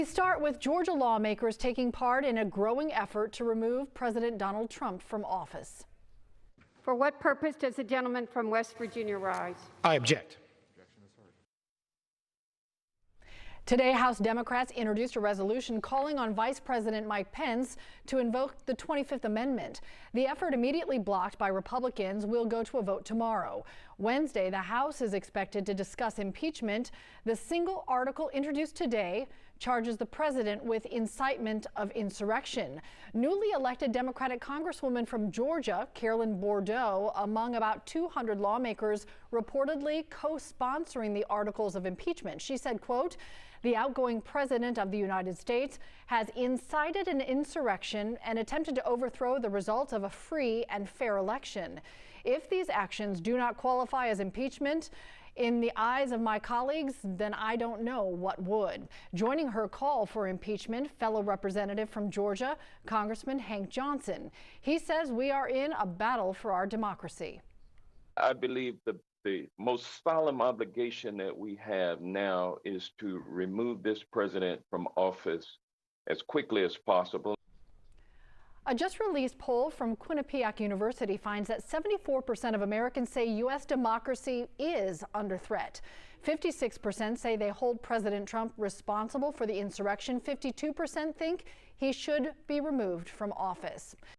We start with Georgia lawmakers taking part in a growing effort to remove President Donald Trump from office. For what purpose does the gentleman from West Virginia rise? I object. Today, House Democrats introduced a resolution calling on Vice President Mike Pence to invoke the 25th Amendment. The effort, immediately blocked by Republicans, will go to a vote tomorrow. Wednesday, the House is expected to discuss impeachment. The single article introduced today charges the president with incitement of insurrection. Newly elected Democratic Congresswoman from Georgia, Carolyn Bordeaux, among about 200 lawmakers reportedly co-sponsoring the articles of impeachment. She said, quote, "The outgoing president of the United States has incited an insurrection and attempted to overthrow the results of a free and fair election. If these actions do not qualify as impeachment in the eyes of my colleagues, then I don't know what would." Joining her call for impeachment, fellow representative from Georgia, Congressman Hank Johnson. He says we are in a battle for our democracy. I believe the most solemn obligation that we have now is to remove this president from office as quickly as possible. A just-released poll from Quinnipiac University finds that 74% of Americans say U.S. democracy is under threat. 56% say they hold President Trump responsible for the insurrection. 52% think he should be removed from office.